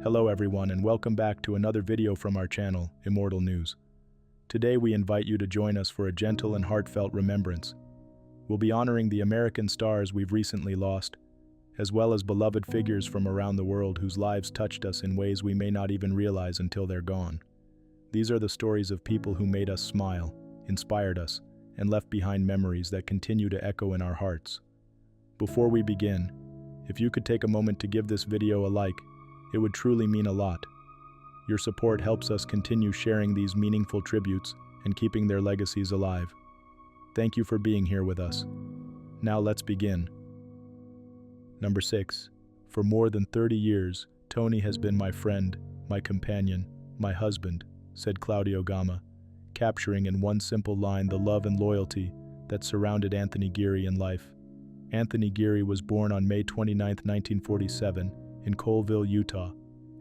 Hello everyone and welcome back to another video from our channel, Immortal News. Today we invite you to join us for a gentle and heartfelt remembrance. We'll be honoring the American stars we've recently lost, as well as beloved figures from around the world whose lives touched us in ways we may not even realize until they're gone. These are the stories of people who made us smile, inspired us, and left behind memories that continue to echo in our hearts. Before we begin, if you could take a moment to give this video a like, it would truly mean a lot. Your support helps us continue sharing these meaningful tributes and keeping their legacies alive. Thank you for being here with us. Now let's begin. Number 6. For more than 30 years, Tony has been my friend, my companion, my husband, said Claudio Gama, capturing in one simple line the love and loyalty that surrounded Anthony Geary in life. Anthony Geary was born on May 29, 1947, in Colville, Utah,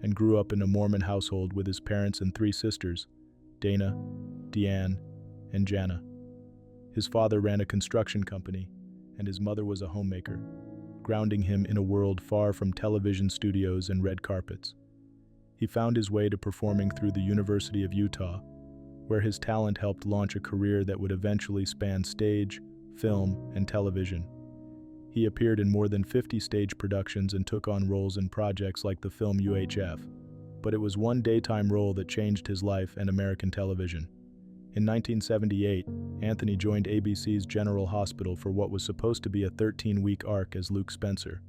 and grew up in a Mormon household with his parents and 3 sisters, Dana, Deanne, and Jana. His father ran a construction company, and his mother was a homemaker, grounding him in a world far from television studios and red carpets. He found his way to performing through the University of Utah, where his talent helped launch a career that would eventually span stage, film, and television. He appeared in more than 50 stage productions and took on roles in projects like the film UHF, but it was one daytime role that changed his life and American television. In 1978, Anthony joined ABC's General Hospital for what was supposed to be a 13-week arc as Luke Spencer.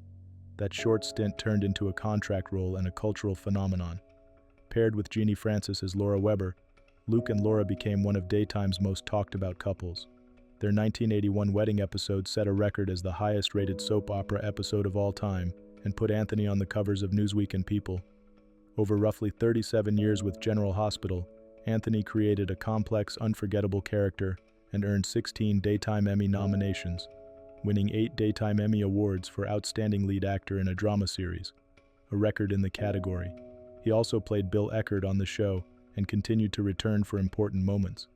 That short stint turned into a contract role and a cultural phenomenon. Paired with Jeannie Francis as Laura Weber, Luke and Laura became one of daytime's most talked-about couples. Their 1981 wedding episode set a record as the highest-rated soap opera episode of all time and put Anthony on the covers of Newsweek and People. Over roughly 37 years with General Hospital, Anthony created a complex, unforgettable character and earned 16 Daytime Emmy nominations, winning 8 Daytime Emmy Awards for Outstanding Lead Actor in a Drama Series, a record in the category. He also played Bill Eckert on the show and continued to return for important moments,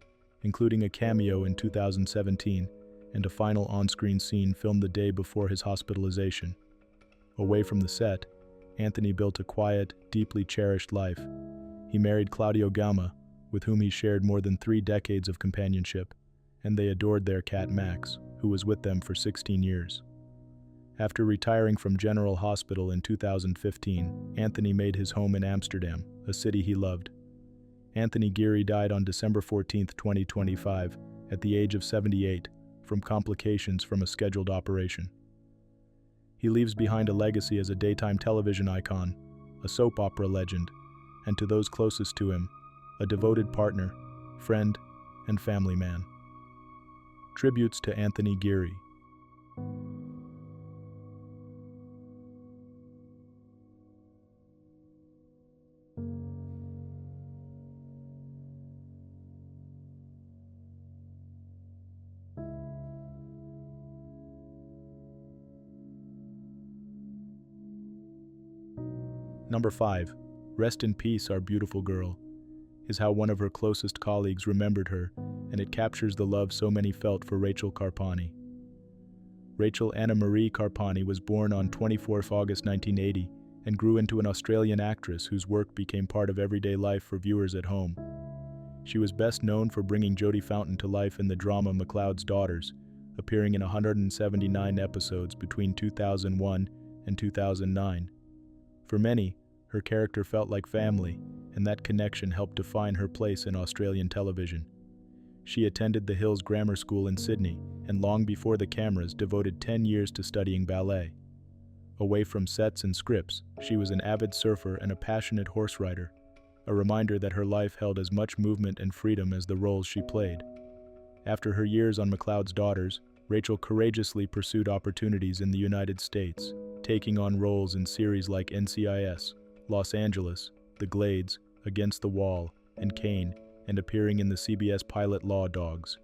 including a cameo in 2017 and a final on-screen scene filmed the day before his hospitalization. Away from the set, Anthony built a quiet, deeply cherished life. He married Claudio Gama, with whom he shared more than 3 decades of companionship, and they adored their cat Max, who was with them for 16 years. After retiring from General Hospital in 2015, Anthony made his home in Amsterdam, a city he loved. Anthony Geary died on December 14, 2025, at the age of 78, from complications from a scheduled operation. He leaves behind a legacy as a daytime television icon, a soap opera legend, and to those closest to him, a devoted partner, friend, and family man. Tributes to Anthony Geary. Number 5. Rest in peace, our beautiful girl, is how one of her closest colleagues remembered her, and it captures the love so many felt for Rachael Carpani. Rachael Anna Marie Carpani was born on 24th August 1980 and grew into an Australian actress whose work became part of everyday life for viewers at home. She was best known for bringing Jodie Fountain to life in the drama McLeod's Daughters, appearing in 179 episodes between 2001 and 2009. For many, her character felt like family, and that connection helped define her place in Australian television. She attended the Hills Grammar School in Sydney, and long before the cameras, devoted 10 years to studying ballet. Away from sets and scripts, she was an avid surfer and a passionate horse rider, a reminder that her life held as much movement and freedom as the roles she played. After her years on McLeod's Daughters, Rachael courageously pursued opportunities in the United States, taking on roles in series like NCIS, Los Angeles, The Glades, Against the Wall, and Kane, and appearing in the CBS pilot Law Dogs.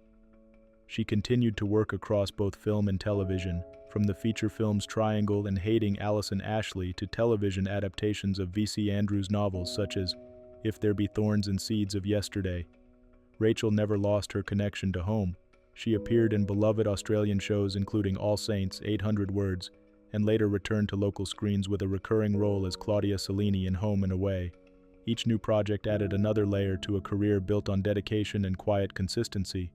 She continued to work across both film and television, from the feature films Triangle and Hating Allison Ashley to television adaptations of V.C. Andrews' novels such as If There Be Thorns and Seeds of Yesterday. Rachael never lost her connection to home. She appeared in beloved Australian shows including All Saints, 800 Words, and later returned to local screens with a recurring role as Claudia Cellini in Home and Away. Each new project added another layer to a career built on dedication and quiet consistency.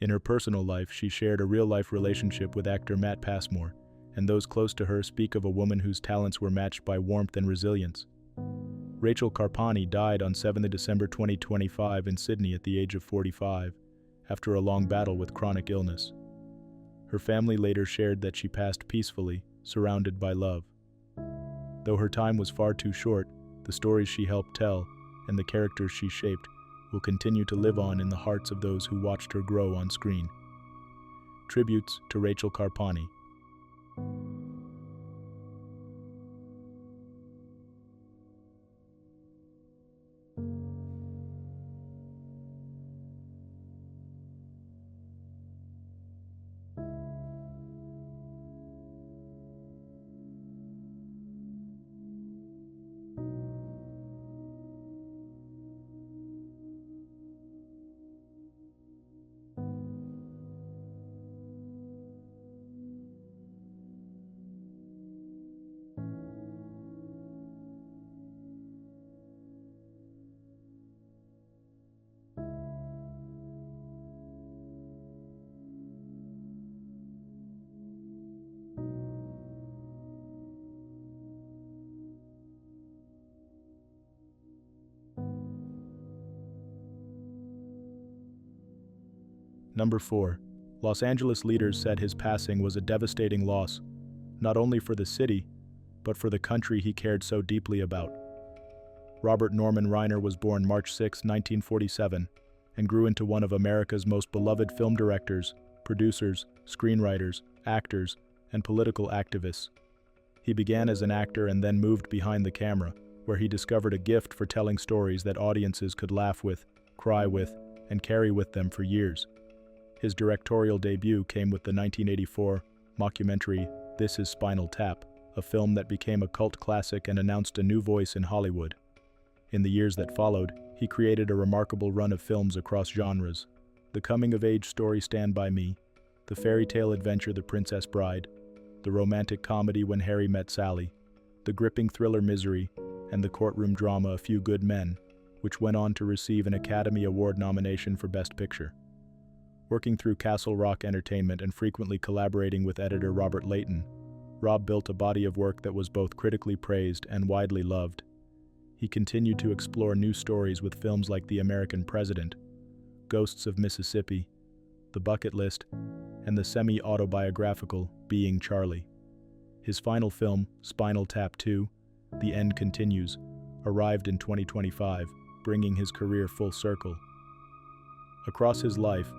In her personal life, she shared a real-life relationship with actor Matt Passmore, and those close to her speak of a woman whose talents were matched by warmth and resilience. Rachael Carpani died on 7 December 2025 in Sydney at the age of 45, after a long battle with chronic illness. Her family later shared that she passed peacefully, surrounded by love. Though her time was far too short, the stories she helped tell and the characters she shaped will continue to live on in the hearts of those who watched her grow on screen. Tributes to Rachael Carpani. Number 4. Los Angeles leaders said his passing was a devastating loss, not only for the city, but for the country he cared so deeply about. Robert Norman Reiner was born March 6, 1947, and grew into one of America's most beloved film directors, producers, screenwriters, actors, and political activists. He began as an actor and then moved behind the camera, where he discovered a gift for telling stories that audiences could laugh with, cry with, and carry with them for years. His directorial debut came with the 1984 mockumentary This Is Spinal Tap, a film that became a cult classic and announced a new voice in Hollywood. In the years that followed, he created a remarkable run of films across genres: the coming-of-age story Stand By Me, the fairy tale adventure The Princess Bride, the romantic comedy When Harry Met Sally, the gripping thriller Misery, and the courtroom drama A Few Good Men, which went on to receive an Academy Award nomination for Best Picture. Working through Castle Rock Entertainment and frequently collaborating with editor Robert Layton, Rob built a body of work that was both critically praised and widely loved. He continued to explore new stories with films like The American President, Ghosts of Mississippi, The Bucket List, and the semi-autobiographical Being Charlie. His final film, Spinal Tap 2, The End Continues, arrived in 2025, bringing his career full circle. Across his life,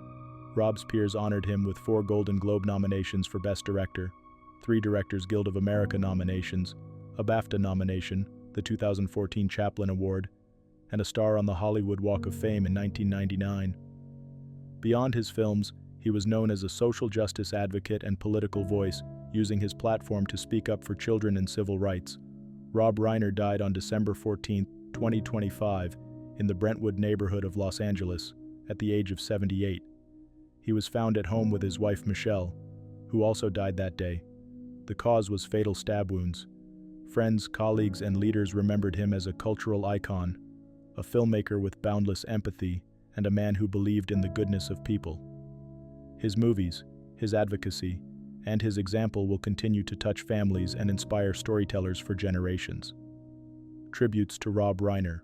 Rob's peers honored him with 4 Golden Globe nominations for Best Director, 3 Directors Guild of America nominations, a BAFTA nomination, the 2014 Chaplin Award, and a star on the Hollywood Walk of Fame in 1999. Beyond his films, he was known as a social justice advocate and political voice, using his platform to speak up for children and civil rights. Rob Reiner died on December 14, 2025, in the Brentwood neighborhood of Los Angeles, at the age of 78. He was found at home with his wife Michelle, who also died that day. The cause was fatal stab wounds. Friends, colleagues, and leaders remembered him as a cultural icon, a filmmaker with boundless empathy, and a man who believed in the goodness of people. His movies, his advocacy, and his example will continue to touch families and inspire storytellers for generations. Tributes to Rob Reiner.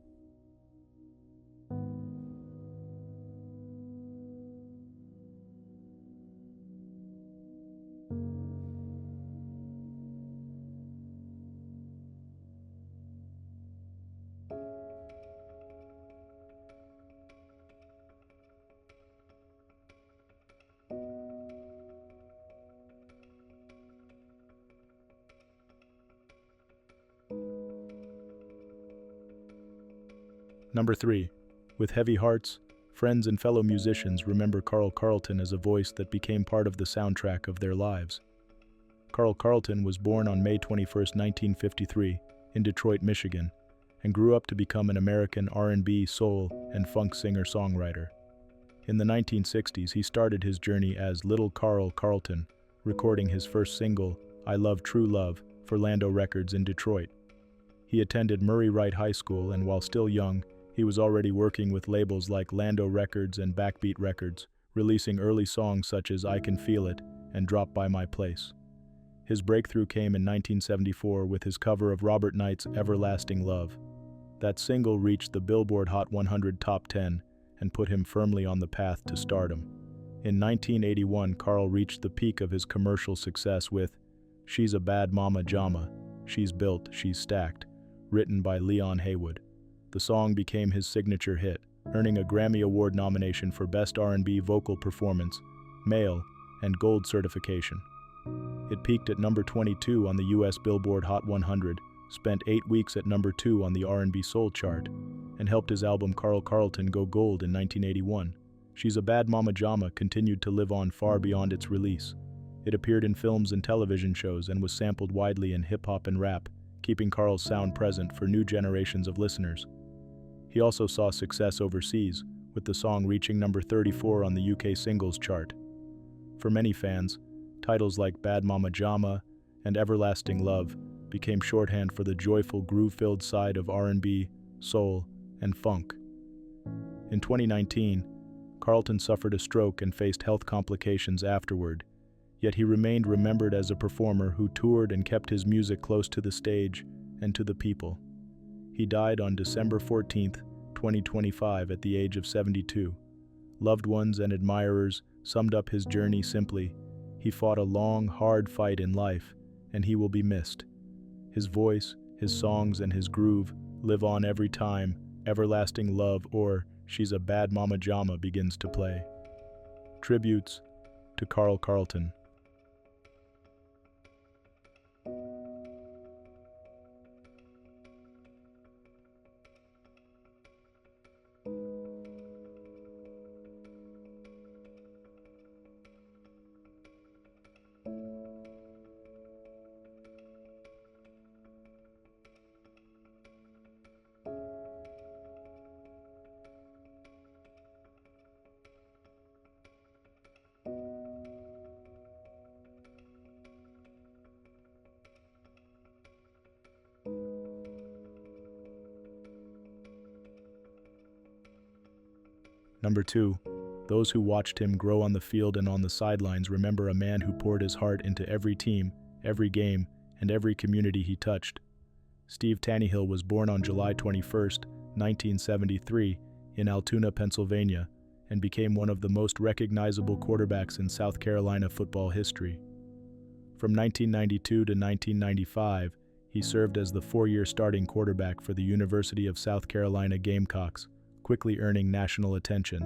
Number 3. With heavy hearts, friends and fellow musicians remember Carlton as a voice that became part of the soundtrack of their lives. Carlton was born on May 21, 1953, in Detroit, Michigan, and grew up to become an American R&B, soul, and funk singer-songwriter. In the 1960s, he started his journey as Little Carlton, recording his first single, I Love True Love for Lando Records in Detroit. He attended Murray Wright High School, and while still young, he was already working with labels like Lando Records and Backbeat Records, releasing early songs such as I Can Feel It and Drop By My Place. His breakthrough came in 1974 with his cover of Robert Knight's Everlasting Love. That single reached the Billboard Hot 100 Top 10 and put him firmly on the path to stardom. In 1981, Carl reached the peak of his commercial success with She's a Bad Mama Jama, She's Built, She's Stacked, written by Leon Haywood. The song became his signature hit, earning a Grammy Award nomination for Best R&B Vocal Performance, Male, and Gold certification. It peaked at number 22 on the US Billboard Hot 100, spent 8 weeks at number 2 on the R&B Soul chart, and helped his album Carlton go gold in 1981. She's a Bad Mama Jama continued to live on far beyond its release. It appeared in films and television shows and was sampled widely in hip-hop and rap, keeping Carl's sound present for new generations of listeners. He also saw success overseas, with the song reaching number 34 on the UK singles chart. For many fans, titles like Bad Mama Jama and Everlasting Love became shorthand for the joyful, groove-filled side of R&B, soul, and funk. In 2019, Carlton suffered a stroke and faced health complications afterward, yet he remained remembered as a performer who toured and kept his music close to the stage and to the people. He died on December 14, 2025 at the age of 72. Loved ones and admirers summed up his journey simply: he fought a long, hard fight in life, and he will be missed. His voice, his songs, and his groove live on every time Everlasting Love or She's a Bad Mama Jama begins to play. Tributes to Carlton. Number 2. Those who watched him grow on the field and on the sidelines remember a man who poured his heart into every team, every game, and every community he touched. Steve Taneyhill was born on July 21, 1973, in Altoona, Pennsylvania, and became one of the most recognizable quarterbacks in South Carolina football history. From 1992 to 1995, he served as the 4-year starting quarterback for the University of South Carolina Gamecocks, quickly earning national attention.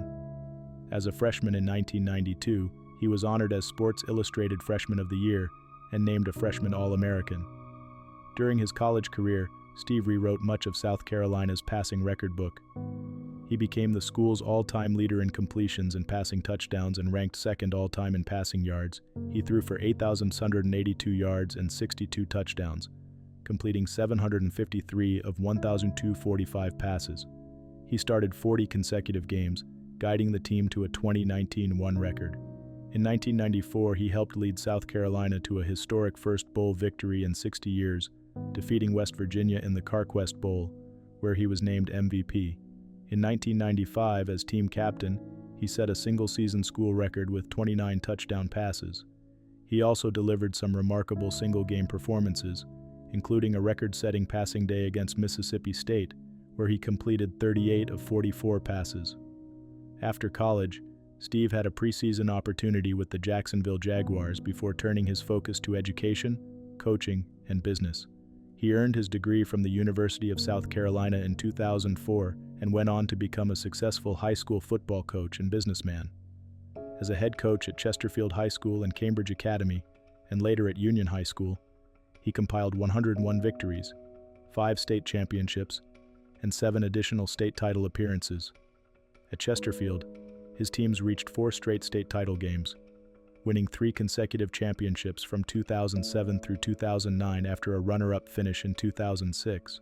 As a freshman in 1992, he was honored as Sports Illustrated Freshman of the Year and named a Freshman All-American. During his college career, Steve rewrote much of South Carolina's passing record book. He became the school's all-time leader in completions and passing touchdowns and ranked second all-time in passing yards. He threw for 8,182 yards and 62 touchdowns, completing 753 of 1,245 passes. He started 40 consecutive games, guiding the team to a 2019-1 record. In 1994, he helped lead South Carolina to a historic first bowl victory in 60 years, defeating West Virginia in the CarQuest Bowl, where he was named MVP. In 1995, as team captain, he set a single-season school record with 29 touchdown passes. He also delivered some remarkable single-game performances, including a record-setting passing day against Mississippi State, where he completed 38 of 44 passes. After college, Steve had a preseason opportunity with the Jacksonville Jaguars before turning his focus to education, coaching, and business. He earned his degree from the University of South Carolina in 2004 and went on to become a successful high school football coach and businessman. As a head coach at Chesterfield High School and Cambridge Academy, and later at Union High School, he compiled 101 victories, 5 state championships, and 7 additional state title appearances. At Chesterfield, his teams reached 4 straight state title games, winning 3 consecutive championships from 2007 through 2009 after a runner-up finish in 2006.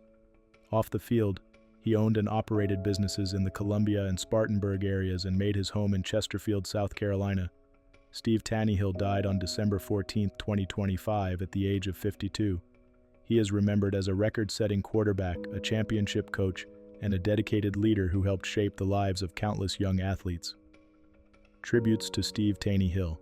Off the field, he owned and operated businesses in the Columbia and Spartanburg areas and made his home in Chesterfield, South Carolina. Steve Taneyhill died on December 14, 2025 at the age of 52. He is remembered as a record-setting quarterback, a championship coach, and a dedicated leader who helped shape the lives of countless young athletes. Tributes to Steve Taneyhill.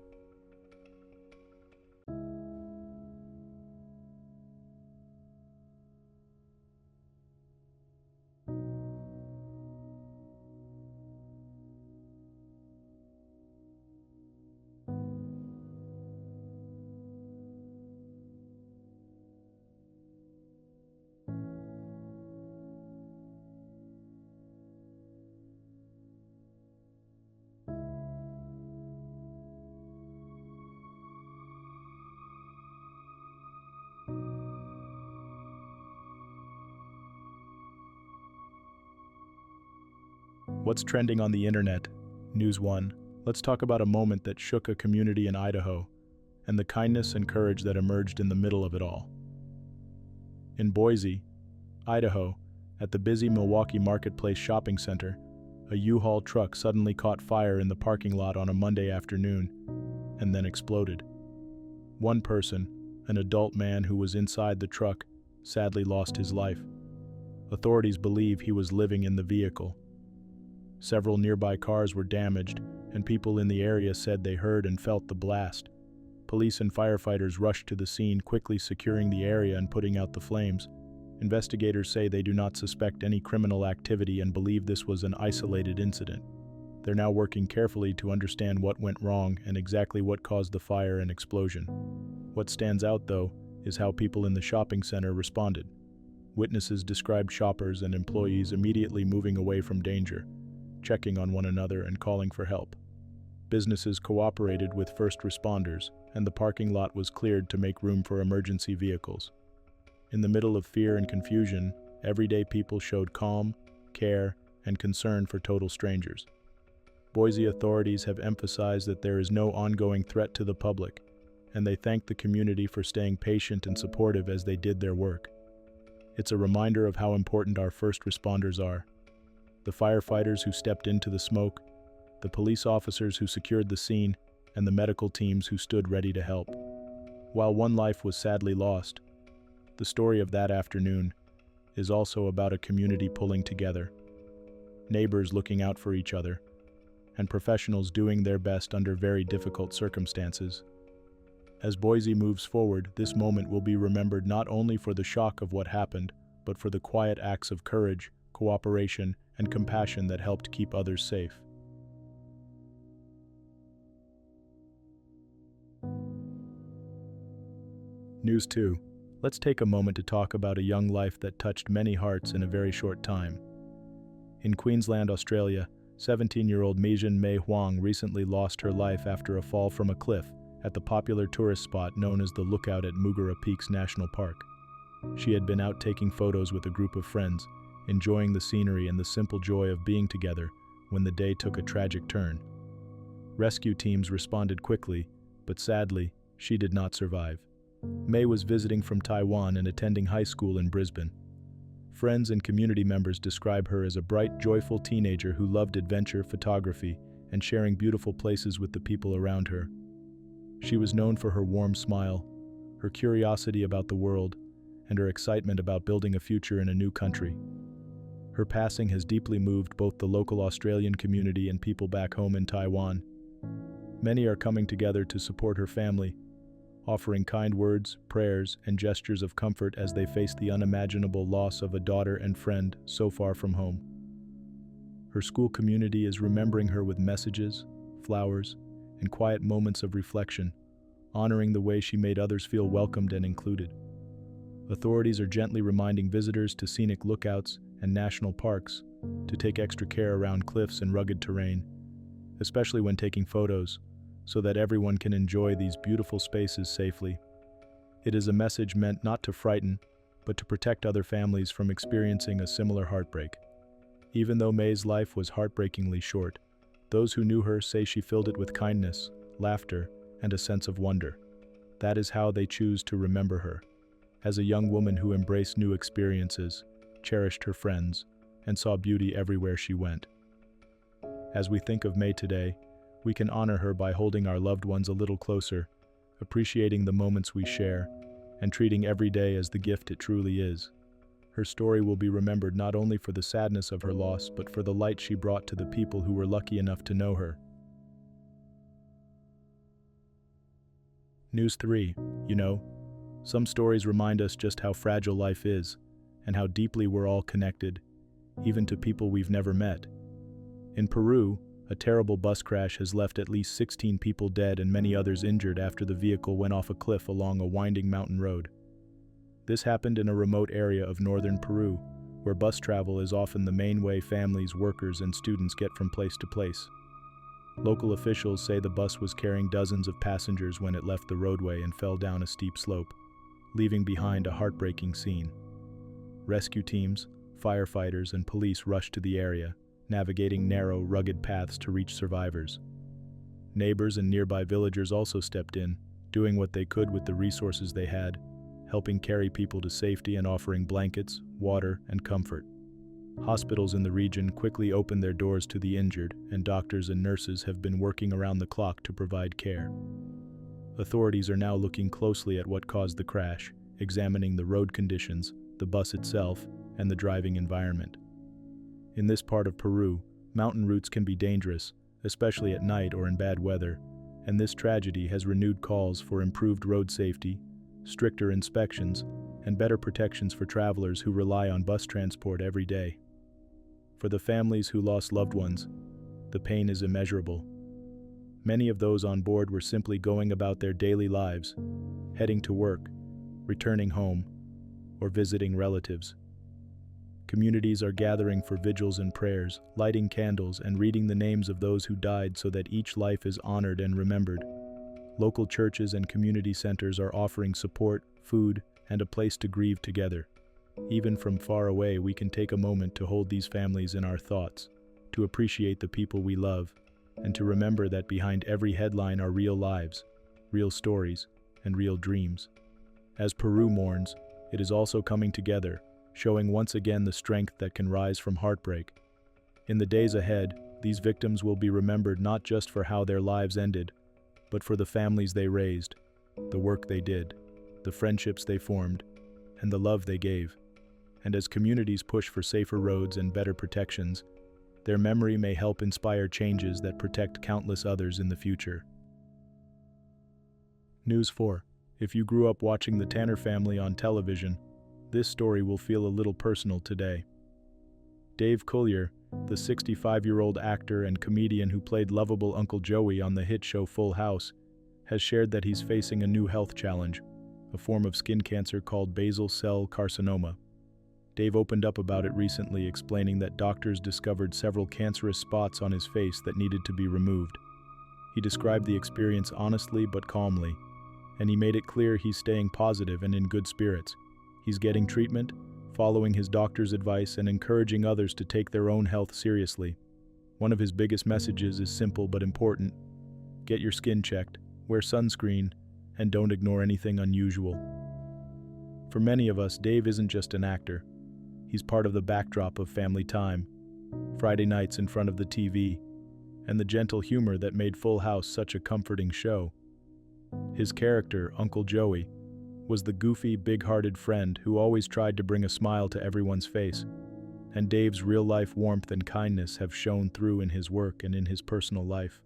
What's trending on the internet? News 1. Let's talk about a moment that shook a community in Idaho, and the kindness and courage that emerged in the middle of it all. In Boise, Idaho, at the busy Milwaukee Marketplace shopping center, a U-Haul truck suddenly caught fire in the parking lot on a Monday afternoon, and then exploded. One person, an adult man who was inside the truck, sadly lost his life. Authorities believe he was living in the vehicle. Several nearby cars were damaged, and people in the area said they heard and felt the blast. Police and firefighters rushed to the scene, quickly securing the area and putting out the flames. Investigators say they do not suspect any criminal activity and believe this was an isolated incident. They're now working carefully to understand what went wrong and exactly what caused the fire and explosion. What stands out, though, is how people in the shopping center responded. Witnesses described shoppers and employees immediately moving away from danger, checking on one another and calling for help. Businesses cooperated with first responders, and the parking lot was cleared to make room for emergency vehicles. In the middle of fear and confusion, everyday people showed calm, care, and concern for total strangers. Boise authorities have emphasized that there is no ongoing threat to the public, and they thank the community for staying patient and supportive as they did their work. It's a reminder of how important our first responders are. The firefighters who stepped into the smoke, the police officers who secured the scene, and the medical teams who stood ready to help. While one life was sadly lost, the story of that afternoon is also about a community pulling together, neighbors looking out for each other, and professionals doing their best under very difficult circumstances. As Boise moves forward, this moment will be remembered not only for the shock of what happened, but for the quiet acts of courage, cooperation, and compassion that helped keep others safe. News 2. Let's take a moment to talk about a young life that touched many hearts in a very short time. In Queensland, Australia, 17-year-old Mijan May Huang recently lost her life after a fall from a cliff at the popular tourist spot known as the Lookout at Mugara Peaks National Park. She had been out taking photos with a group of friends, enjoying the scenery and the simple joy of being together when the day took a tragic turn. Rescue teams responded quickly, but sadly, she did not survive. May was visiting from Taiwan and attending high school in Brisbane. Friends and community members describe her as a bright, joyful teenager who loved adventure, photography, and sharing beautiful places with the people around her. She was known for her warm smile, her curiosity about the world, and her excitement about building a future in a new country. Her passing has deeply moved both the local Australian community and people back home in Taiwan. Many are coming together to support her family, offering kind words, prayers, and gestures of comfort as they face the unimaginable loss of a daughter and friend so far from home. Her school community is remembering her with messages, flowers, and quiet moments of reflection, honoring the way she made others feel welcomed and included. Authorities are gently reminding visitors to scenic lookouts and national parks to take extra care around cliffs and rugged terrain, especially when taking photos, so that everyone can enjoy these beautiful spaces safely. It is a message meant not to frighten, but to protect other families from experiencing a similar heartbreak. Even though May's life was heartbreakingly short, those who knew her say she filled it with kindness, laughter, and a sense of wonder. That is how they choose to remember her, as a young woman who embraced new experiences, cherished her friends, and saw beauty everywhere she went. As we think of May today, We can honor her by holding our loved ones a little closer, appreciating the moments we share, and treating every day as the gift it truly is. Her story will be remembered not only for the sadness of her loss, but for the light she brought to the people who were lucky enough to know her. News 3. Some stories remind us just how fragile life is, and how deeply we're all connected, even to people we've never met. In Peru, a terrible bus crash has left at least 16 people dead and many others injured after the vehicle went off a cliff along a winding mountain road. This happened in a remote area of northern Peru, where bus travel is often the main way families, workers, and students get from place to place. Local officials say the bus was carrying dozens of passengers when it left the roadway and fell down a steep slope, leaving behind a heartbreaking scene. Rescue teams, firefighters, and police rushed to the area, navigating narrow, rugged paths to reach survivors. Neighbors and nearby villagers also stepped in, doing what they could with the resources they had, helping carry people to safety and offering blankets, water, and comfort. Hospitals in the region quickly opened their doors to the injured, and doctors and nurses have been working around the clock to provide care. Authorities are now looking closely at what caused the crash, examining the road conditions, the bus itself, and the driving environment. In this part of Peru, mountain routes can be dangerous, especially at night or in bad weather, and this tragedy has renewed calls for improved road safety, stricter inspections, and better protections for travelers who rely on bus transport every day. For the families who lost loved ones, the pain is immeasurable. Many of those on board were simply going about their daily lives, heading to work, returning home, or visiting relatives. Communities are gathering for vigils and prayers, lighting candles, and reading the names of those who died so that each life is honored and remembered. Local churches and community centers are offering support, food, and a place to grieve together. Even from far away, we can take a moment to hold these families in our thoughts, to appreciate the people we love, and to remember that behind every headline are real lives, real stories, and real dreams. As Peru mourns, it is also coming together, showing once again the strength that can rise from heartbreak. In the days ahead, these victims will be remembered not just for how their lives ended, but for the families they raised, the work they did, the friendships they formed, and the love they gave. And as communities push for safer roads and better protections, their memory may help inspire changes that protect countless others in the future. News 4. If you grew up watching the Tanner family on television, this story will feel a little personal today. Dave Coulier, the 65-year-old actor and comedian who played lovable Uncle Joey on the hit show Full House, has shared that he's facing a new health challenge, a form of skin cancer called basal cell carcinoma. Dave opened up about it recently, explaining that doctors discovered several cancerous spots on his face that needed to be removed. He described the experience honestly but calmly, and he made it clear he's staying positive and in good spirits. He's getting treatment, following his doctor's advice, and encouraging others to take their own health seriously. One of his biggest messages is simple but important. Get your skin checked, wear sunscreen, and don't ignore anything unusual. For many of us, Dave isn't just an actor. He's part of the backdrop of family time, Friday nights in front of the TV, and the gentle humor that made Full House such a comforting show. His character, Uncle Joey, was the goofy, big-hearted friend who always tried to bring a smile to everyone's face, and Dave's real-life warmth and kindness have shown through in his work and in his personal life.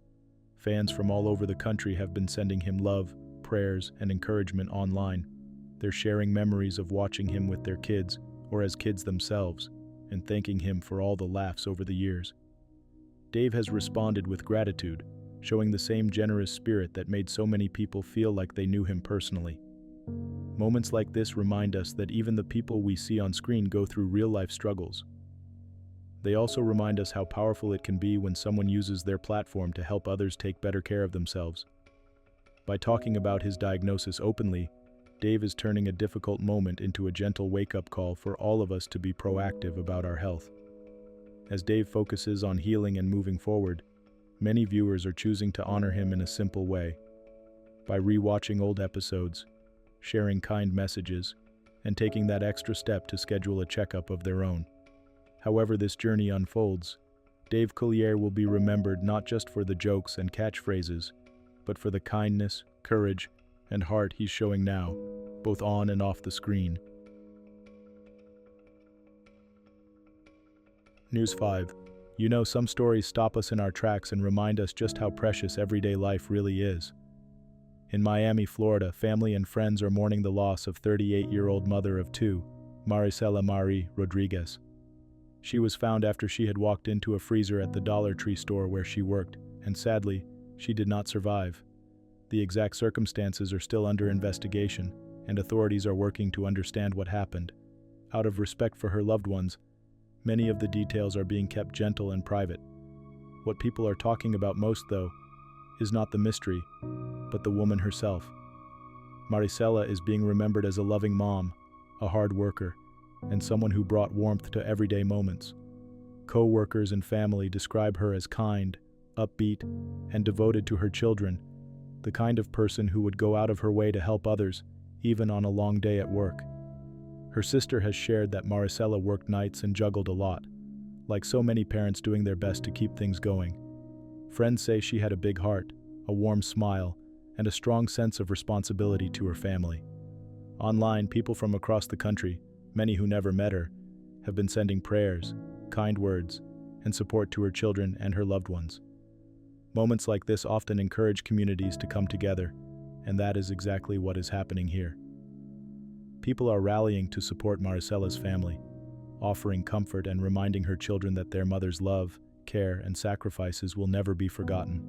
Fans from all over the country have been sending him love, prayers, and encouragement online. They're sharing memories of watching him with their kids, or as kids themselves, and thanking him for all the laughs over the years. Dave has responded with gratitude, showing the same generous spirit that made so many people feel like they knew him personally. Moments like this remind us that even the people we see on screen go through real-life struggles. They also remind us how powerful it can be when someone uses their platform to help others take better care of themselves. By talking about his diagnosis openly, Dave is turning a difficult moment into a gentle wake-up call for all of us to be proactive about our health. As Dave focuses on healing and moving forward, many viewers are choosing to honor him in a simple way. By re-watching old episodes, sharing kind messages, and taking that extra step to schedule a checkup of their own. However this journey unfolds, Dave Coulier will be remembered not just for the jokes and catchphrases, but for the kindness, courage, and heart he's showing now, both on and off the screen. News 5. You know, some stories stop us in our tracks and remind us just how precious everyday life really is. In Miami, Florida, family and friends are mourning the loss of 38-year-old mother of two, Maricella Rodriguez. She was found after she had walked into a freezer at the Dollar Tree store where she worked, and sadly, she did not survive. The exact circumstances are still under investigation, and authorities are working to understand what happened. Out of respect for her loved ones, many of the details are being kept gentle and private. What people are talking about most, though, is not the mystery, but the woman herself. Maricella is being remembered as a loving mom, a hard worker, and someone who brought warmth to everyday moments. Co-workers and family describe her as kind, upbeat, and devoted to her children, the kind of person who would go out of her way to help others, even on a long day at work. Her sister has shared that Maricella worked nights and juggled a lot, like so many parents doing their best to keep things going. Friends say she had a big heart, a warm smile, and a strong sense of responsibility to her family. Online, people from across the country, many who never met her, have been sending prayers, kind words, and support to her children and her loved ones. Moments like this often encourage communities to come together, and that is exactly what is happening here. People are rallying to support Maricella's family, offering comfort and reminding her children that their mother's love, care, and sacrifices will never be forgotten.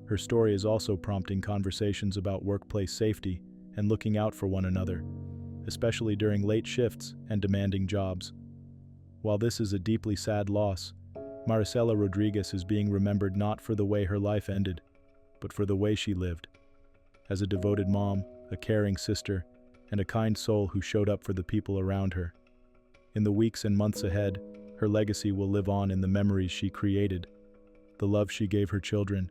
Her story is also prompting conversations about workplace safety and looking out for one another, especially during late shifts and demanding jobs. While this is a deeply sad loss, Maricella Rodriguez is being remembered not for the way her life ended, but for the way she lived. As a devoted mom, a caring sister, and a kind soul who showed up for the people around her. In the weeks and months ahead, her legacy will live on in the memories she created, the love she gave her children,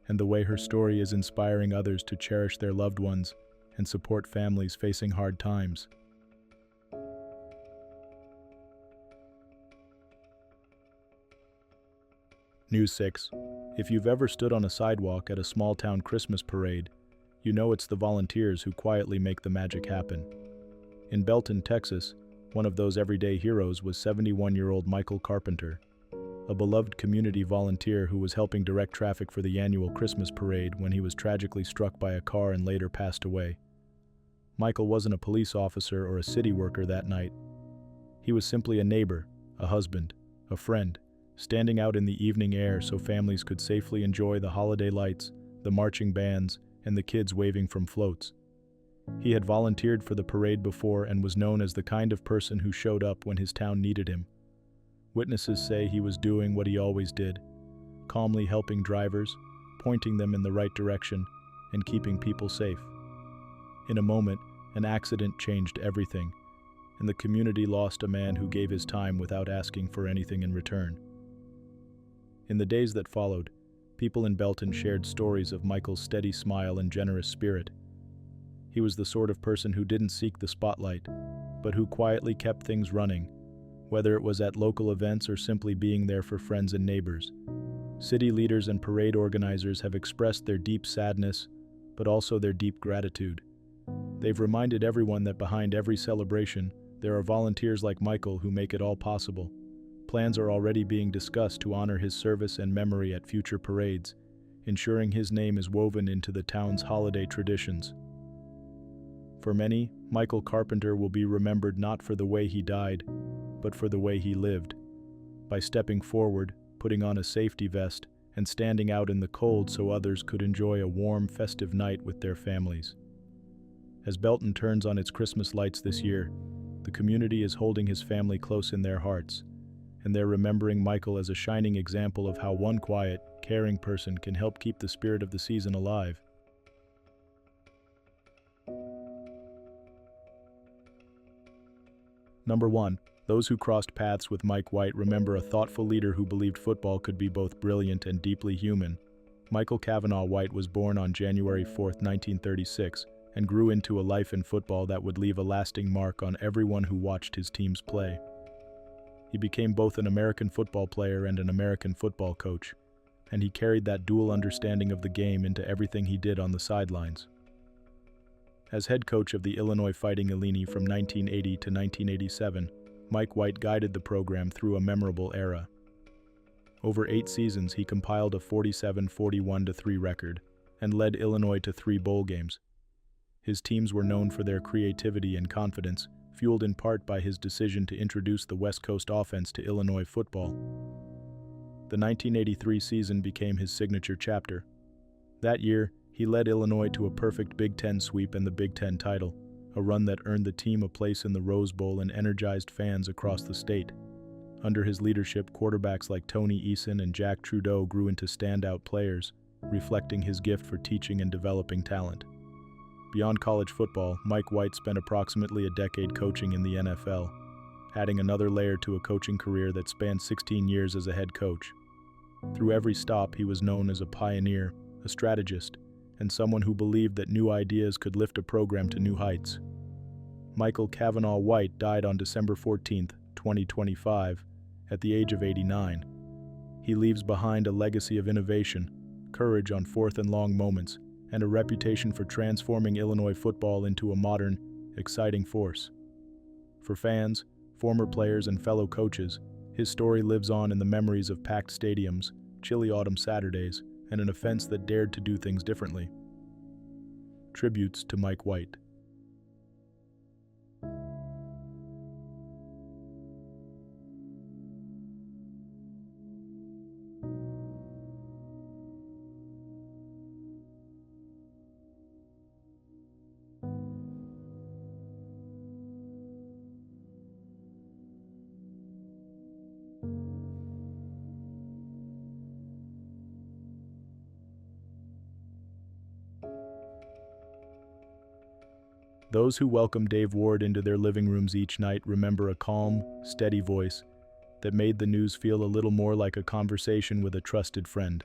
and the way her story is inspiring others to cherish their loved ones and support families facing hard times. News 6. If you've ever stood on a sidewalk at a small-town Christmas parade, you know it's the volunteers who quietly make the magic happen. In Belton, Texas, one of those everyday heroes was 71-year-old Michael Carpenter, a beloved community volunteer who was helping direct traffic for the annual Christmas parade when he was tragically struck by a car and later passed away. Michael wasn't a police officer or a city worker that night. He was simply a neighbor, a husband, a friend, standing out in the evening air so families could safely enjoy the holiday lights, the marching bands, and the kids waving from floats. He had volunteered for the parade before and was known as the kind of person who showed up when his town needed him. Witnesses say he was doing what he always did, calmly helping drivers, pointing them in the right direction, and keeping people safe. In a moment, an accident changed everything, and the community lost a man who gave his time without asking for anything in return. In the days that followed, people in Belton shared stories of Michael's steady smile and generous spirit. He was the sort of person who didn't seek the spotlight, but who quietly kept things running, whether it was at local events or simply being there for friends and neighbors. City leaders and parade organizers have expressed their deep sadness, but also their deep gratitude. They've reminded everyone that behind every celebration, there are volunteers like Michael who make it all possible. Plans are already being discussed to honor his service and memory at future parades, ensuring his name is woven into the town's holiday traditions. For many, Michael Carpenter will be remembered not for the way he died, but for the way he lived. By stepping forward, putting on a safety vest, and standing out in the cold so others could enjoy a warm, festive night with their families. As Belton turns on its Christmas lights this year, the community is holding his family close in their hearts, and they're remembering Michael as a shining example of how one quiet, caring person can help keep the spirit of the season alive. Number 1. Those who crossed paths with Mike White remember a thoughtful leader who believed football could be both brilliant and deeply human. Michael Cavanaugh White was born on January 4, 1936, and grew into a life in football that would leave a lasting mark on everyone who watched his teams play. He became both an American football player and an American football coach, and he carried that dual understanding of the game into everything he did on the sidelines. As head coach of the Illinois Fighting Illini from 1980 to 1987, Mike White guided the program through a memorable era. Over 8 seasons, he compiled a 47-41-3 record and led Illinois to 3 bowl games. His teams were known for their creativity and confidence, fueled in part by his decision to introduce the West Coast offense to Illinois football. The 1983 season became his signature chapter. That year, he led Illinois to a perfect Big Ten sweep and the Big Ten title, a run that earned the team a place in the Rose Bowl and energized fans across the state. Under his leadership, quarterbacks like Tony Eason and Jack Trudeau grew into standout players, reflecting his gift for teaching and developing talent. Beyond college football, Mike White spent approximately a decade coaching in the NFL, adding another layer to a coaching career that spanned 16 years as a head coach. Through every stop, he was known as a pioneer, a strategist, and someone who believed that new ideas could lift a program to new heights. Michael Cavanaugh White died on December 14, 2025, at the age of 89. He leaves behind a legacy of innovation, courage on 4th and long moments, and a reputation for transforming Illinois football into a modern, exciting force. For fans, former players, and fellow coaches, his story lives on in the memories of packed stadiums, chilly autumn Saturdays, and an offense that dared to do things differently. Tributes to Mike White. Those who welcome Dave Ward into their living rooms each night remember a calm, steady voice that made the news feel a little more like a conversation with a trusted friend.